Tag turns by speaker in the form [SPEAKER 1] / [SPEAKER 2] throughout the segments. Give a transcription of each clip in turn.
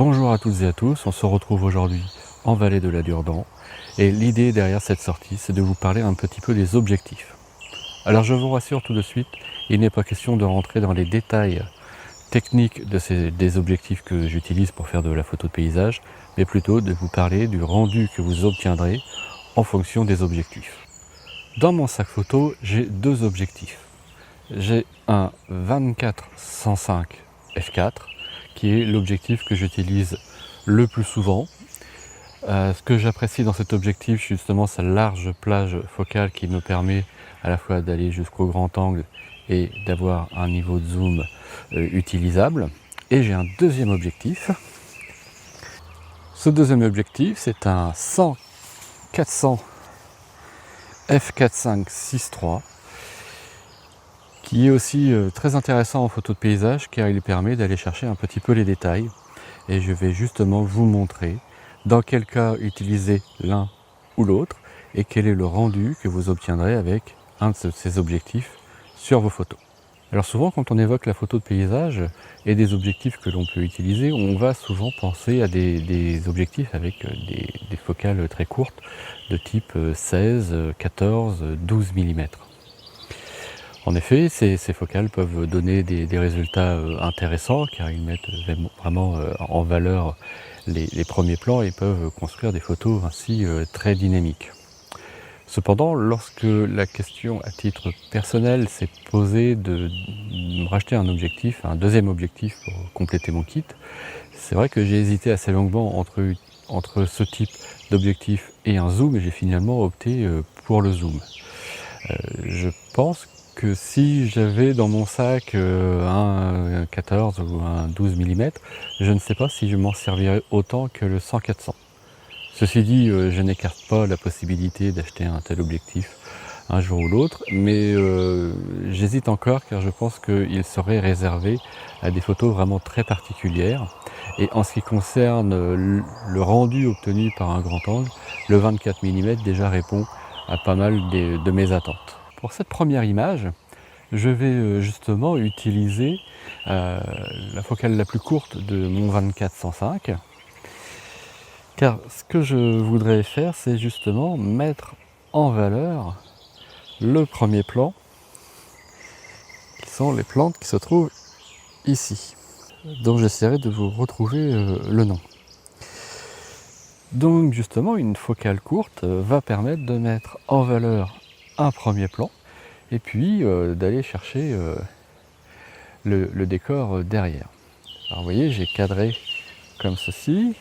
[SPEAKER 1] Bonjour à toutes et à tous, on se retrouve aujourd'hui en vallée de la Durdan et l'idée derrière cette sortie c'est de vous parler un petit peu des objectifs. Alors je vous rassure tout de suite, il n'est pas question de rentrer dans les détails techniques des objectifs que j'utilise pour faire de la photo de paysage, mais plutôt de vous parler du rendu que vous obtiendrez en fonction des objectifs. Dans mon sac photo, j'ai deux objectifs. J'ai un 24-105 f4 qui est l'objectif que j'utilise le plus souvent. Ce que j'apprécie dans cet objectif, c'est justement sa large plage focale qui me permet à la fois d'aller jusqu'au grand angle et d'avoir un niveau de zoom utilisable. Et j'ai un deuxième objectif. Ce deuxième objectif, c'est un 100-400 f4.5-6.3 qui est aussi très intéressant en photo de paysage car il permet d'aller chercher un petit peu les détails et je vais justement vous montrer dans quel cas utiliser l'un ou l'autre et quel est le rendu que vous obtiendrez avec un de ces objectifs sur vos photos. Alors souvent quand on évoque la photo de paysage et des objectifs que l'on peut utiliser, on va souvent penser à des objectifs avec des focales très courtes de type 16, 14, 12 mm. En effet, ces focales peuvent donner des résultats intéressants car ils mettent vraiment en valeur les premiers plans et peuvent construire des photos ainsi très dynamiques. Cependant, lorsque la question à titre personnel s'est posée de me racheter un deuxième objectif pour compléter mon kit, c'est vrai que j'ai hésité assez longuement entre ce type d'objectif et un zoom et j'ai finalement opté pour le zoom. Je pense que si j'avais dans mon sac un 14 ou un 12 mm, je ne sais pas si je m'en servirais autant que le 100-400. Ceci dit, je n'écarte pas la possibilité d'acheter un tel objectif un jour ou l'autre, mais j'hésite encore car je pense qu'il serait réservé à des photos vraiment très particulières. Et en ce qui concerne le rendu obtenu par un grand angle, le 24 mm déjà répond à pas mal de mes attentes. Pour cette première image, je vais justement utiliser la focale la plus courte de mon 24-105 car ce que je voudrais faire, c'est justement mettre en valeur le premier plan, qui sont les plantes qui se trouvent ici. Donc j'essaierai de vous retrouver le nom. Donc justement, une focale courte va permettre de mettre en valeur un premier plan et puis d'aller chercher le décor derrière. Alors vous voyez, j'ai cadré comme ceci.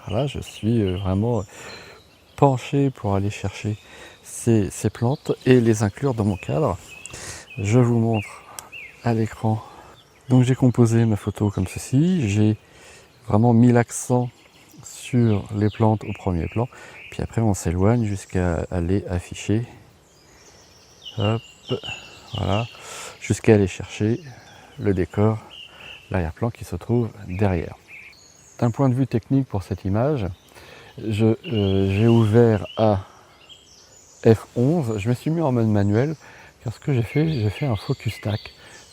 [SPEAKER 1] Voilà, je suis vraiment penché pour aller chercher ces plantes et les inclure dans mon cadre. Je vous montre à l'écran. Donc j'ai composé ma photo comme ceci. J'ai vraiment mis l'accent sur les plantes au premier plan. Puis après on s'éloigne jusqu'à aller afficher. Hop, voilà. Jusqu'à aller chercher le décor, l'arrière-plan qui se trouve derrière. D'un point de vue technique pour cette image, j'ai ouvert à F11, je me suis mis en mode manuel car ce que j'ai fait un focus stack,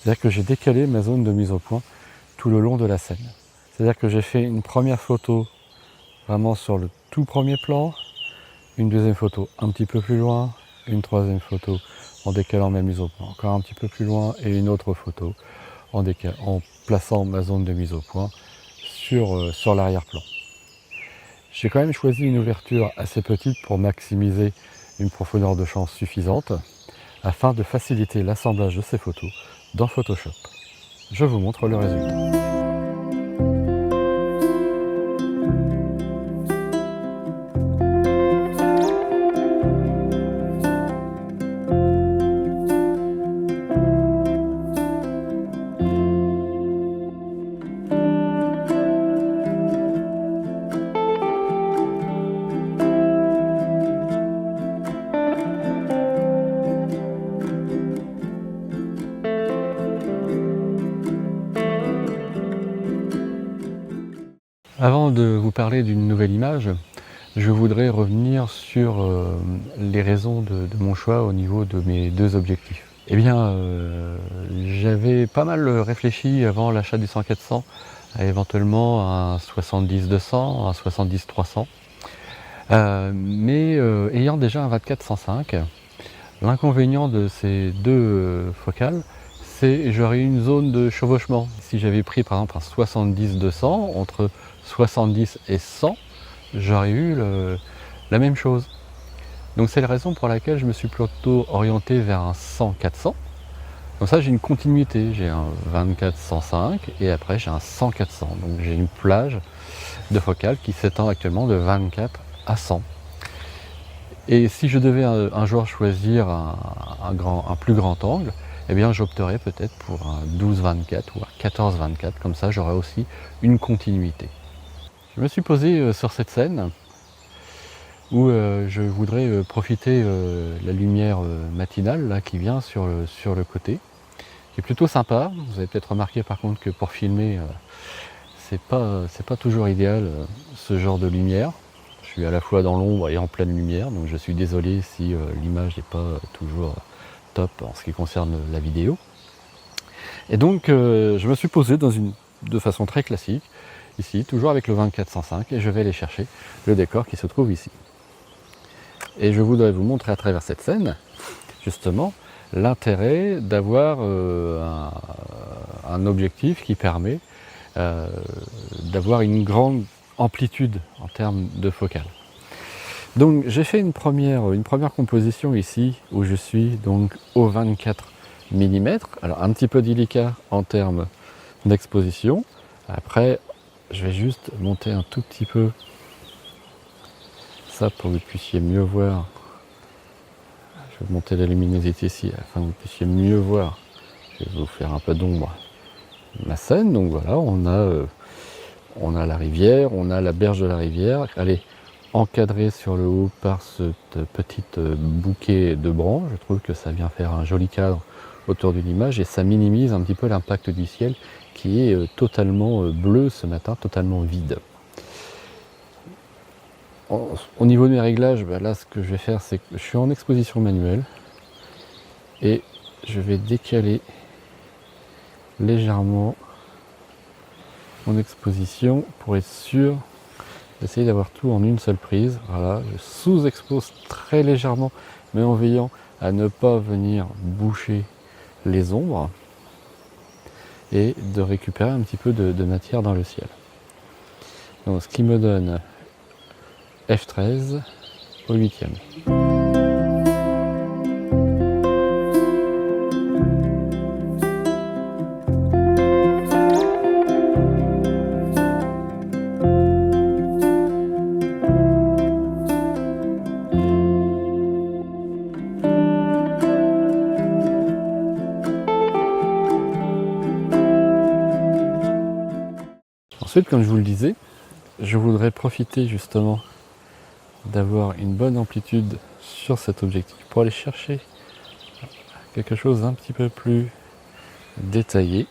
[SPEAKER 1] c'est-à-dire que j'ai décalé ma zone de mise au point tout le long de la scène. C'est-à-dire que j'ai fait une première photo vraiment sur le tout premier plan, une deuxième photo un petit peu plus loin, une troisième photo en décalant ma mise au point encore un petit peu plus loin et une autre photo en plaçant ma zone de mise au point sur l'arrière-plan. J'ai quand même choisi une ouverture assez petite pour maximiser une profondeur de champ suffisante afin de faciliter l'assemblage de ces photos dans Photoshop. Je vous montre le résultat. Avant de vous parler d'une nouvelle image, je voudrais revenir sur les raisons de mon choix au niveau de mes deux objectifs. Eh bien, j'avais pas mal réfléchi avant l'achat du 100-400 éventuellement un 70-200, un 70-300. Mais ayant déjà un 24-105, l'inconvénient de ces deux focales, c'est j'aurais eu une zone de chevauchement. Si j'avais pris par exemple un 70-200, entre 70 et 100, j'aurais eu la même chose. Donc c'est la raison pour laquelle je me suis plutôt orienté vers un 100-400. Comme ça j'ai une continuité, j'ai un 24-105 et après j'ai un 100-400. Donc j'ai une plage de focales qui s'étend actuellement de 24 à 100. Et si je devais un jour choisir un plus grand angle, eh bien j'opterais peut-être pour un 12-24 ou un 14-24, comme ça j'aurais aussi une continuité. Je me suis posé sur cette scène où je voudrais profiter de la lumière matinale là, qui vient sur le côté, qui est plutôt sympa. Vous avez peut-être remarqué par contre que pour filmer, c'est pas toujours idéal ce genre de lumière. Je suis à la fois dans l'ombre et en pleine lumière, donc je suis désolé si l'image n'est pas toujours top en ce qui concerne la vidéo. Et donc je me suis posé de façon très classique, ici, toujours avec le 24-105, et je vais aller chercher le décor qui se trouve ici. Et je voudrais vous montrer à travers cette scène, justement, l'intérêt d'avoir un objectif qui permet d'avoir une grande amplitude en termes de focale. Donc j'ai fait une première composition ici où je suis donc au 24 mm, alors un petit peu délicat en termes d'exposition. Après je vais juste monter un tout petit peu ça pour que vous puissiez mieux voir. Je vais monter la luminosité ici afin que vous puissiez mieux voir. Je vais vous faire un peu d'ombre ma scène. Donc voilà, on a la rivière, on a la berge de la rivière. Elle est encadrée sur le haut par cette petite bouquet de branches. Je trouve que ça vient faire un joli cadre autour de l'image et ça minimise un petit peu l'impact du ciel qui est totalement bleu ce matin, totalement vide. Au niveau de mes réglages, là ce que je vais faire, c'est que je suis en exposition manuelle et je vais décaler légèrement mon exposition pour être sûr d'essayer d'avoir tout en une seule prise. Voilà, je sous-expose très légèrement, mais en veillant à ne pas venir boucher les ombres et de récupérer un petit peu de matière dans le ciel. Donc, ce qui me donne F13 au 8e. Ensuite, comme je vous le disais, je voudrais profiter justement d'avoir une bonne amplitude sur cet objectif pour aller chercher quelque chose d'un petit peu plus détaillé.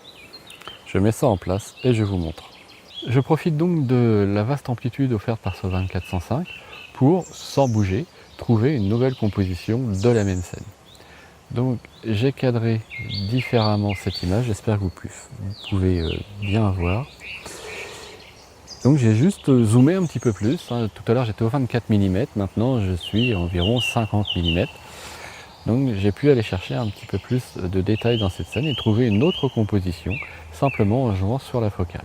[SPEAKER 1] Je mets ça en place et je vous montre. Je profite donc de la vaste amplitude offerte par ce 24-105 pour, sans bouger, trouver une nouvelle composition de la même scène. Donc j'ai cadré différemment cette image, j'espère que vous pouvez bien voir. Donc j'ai juste zoomé un petit peu plus, tout à l'heure j'étais au 24 mm, maintenant je suis à environ 50 mm. Donc j'ai pu aller chercher un petit peu plus de détails dans cette scène et trouver une autre composition, simplement en jouant sur la focale.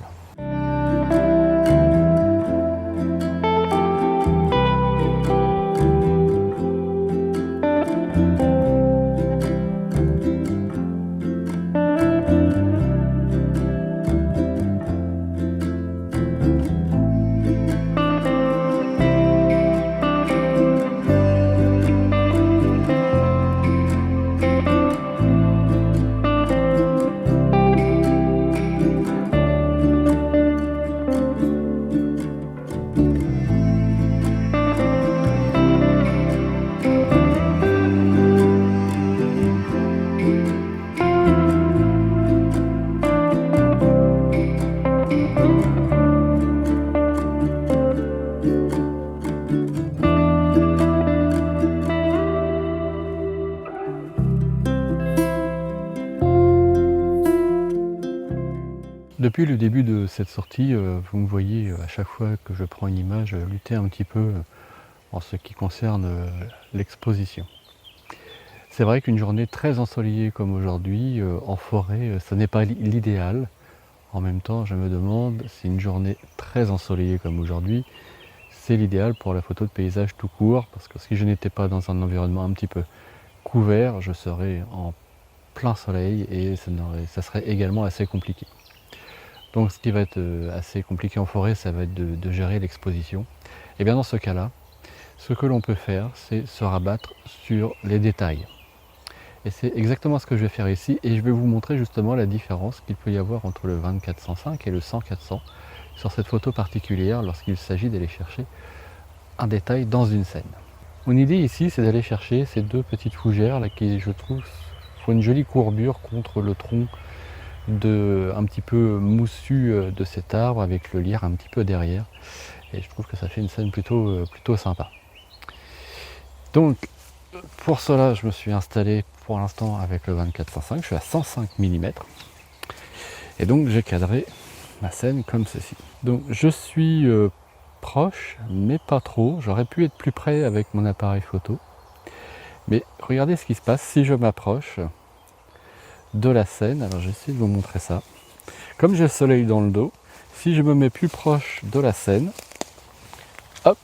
[SPEAKER 1] Depuis le début de cette sortie, vous me voyez à chaque fois que je prends une image lutter un petit peu en ce qui concerne l'exposition. C'est vrai qu'une journée très ensoleillée comme aujourd'hui, en forêt, ce n'est pas l'idéal. En même temps, je me demande si une journée très ensoleillée comme aujourd'hui, c'est l'idéal pour la photo de paysage tout court, parce que si je n'étais pas dans un environnement un petit peu couvert, je serais en plein soleil et ça serait également assez compliqué. Donc ce qui va être assez compliqué en forêt, ça va être de gérer l'exposition. Et bien dans ce cas-là, ce que l'on peut faire, c'est se rabattre sur les détails. Et c'est exactement ce que je vais faire ici, et je vais vous montrer justement la différence qu'il peut y avoir entre le 24-105 et le 100-400 sur cette photo particulière lorsqu'il s'agit d'aller chercher un détail dans une scène. Mon idée ici, c'est d'aller chercher ces deux petites fougères là qui, je trouve, font une jolie courbure contre le tronc un petit peu moussu de cet arbre avec le lierre un petit peu derrière. Et je trouve que ça fait une scène plutôt sympa. Donc pour cela, je me suis installé pour l'instant avec le 24-105, je suis à 105 mm. Et donc j'ai cadré ma scène comme ceci. Donc je suis proche, mais pas trop. J'aurais pu être plus près avec mon appareil photo. Mais regardez ce qui se passe si je m'approche de la scène. Alors j'essaie de vous montrer ça. Comme j'ai le soleil dans le dos, si je me mets plus proche de la scène, hop,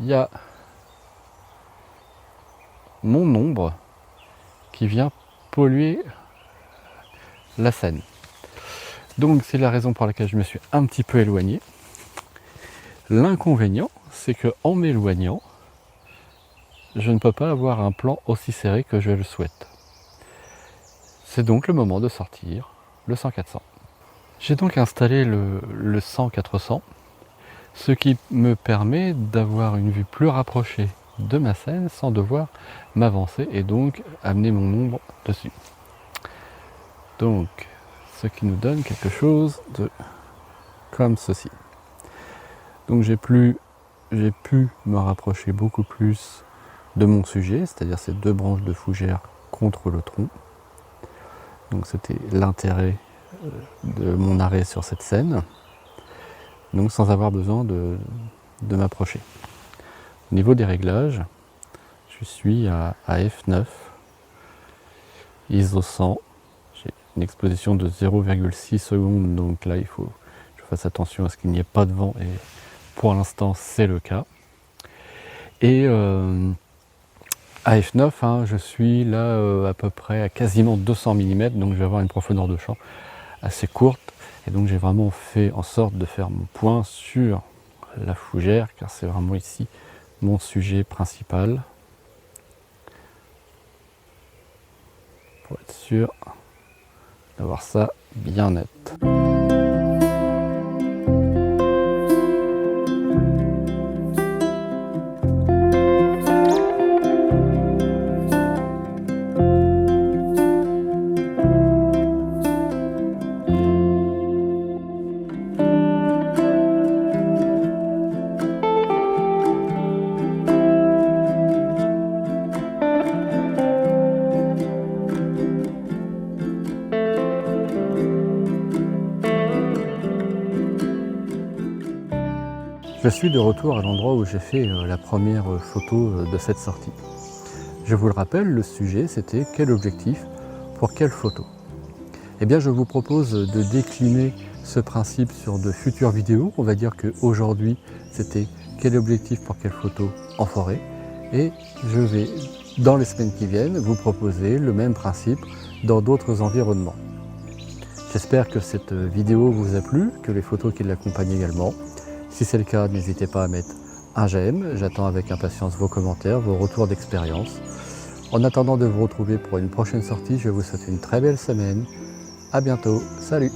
[SPEAKER 1] il y a mon ombre qui vient polluer la scène. Donc c'est la raison pour laquelle je me suis un petit peu éloigné. L'inconvénient, c'est que en m'éloignant, je ne peux pas avoir un plan aussi serré que je le souhaite. C'est donc le moment de sortir le 100-400. J'ai donc installé le 100-400, ce qui me permet d'avoir une vue plus rapprochée de ma scène sans devoir m'avancer et donc amener mon ombre dessus. Donc, ce qui nous donne quelque chose de comme ceci. Donc j'ai pu me rapprocher beaucoup plus de mon sujet, c'est-à-dire ces deux branches de fougère contre le tronc. Donc c'était l'intérêt de mon arrêt sur cette scène, donc sans avoir besoin de m'approcher. Au niveau des réglages, je suis à f9, ISO 100, j'ai une exposition de 0,6 secondes, donc là il faut que je fasse attention à ce qu'il n'y ait pas de vent, et pour l'instant c'est le cas. Et à f9, hein, je suis là à peu près à quasiment 200 mm, donc je vais avoir une profondeur de champ assez courte, et donc j'ai vraiment fait en sorte de faire mon point sur la fougère, car c'est vraiment ici mon sujet principal, pour être sûr d'avoir ça bien net. Je suis de retour à l'endroit où j'ai fait la première photo de cette sortie. Je vous le rappelle, le sujet c'était quel objectif pour quelle photo. Eh bien je vous propose de décliner ce principe sur de futures vidéos. On va dire qu'aujourd'hui c'était quel objectif pour quelle photo en forêt. Et je vais, dans les semaines qui viennent, vous proposer le même principe dans d'autres environnements. J'espère que cette vidéo vous a plu, que les photos qui l'accompagnent également. Si c'est le cas, n'hésitez pas à mettre un j'aime. J'attends avec impatience vos commentaires, vos retours d'expérience. En attendant de vous retrouver pour une prochaine sortie, je vous souhaite une très belle semaine. À bientôt. Salut!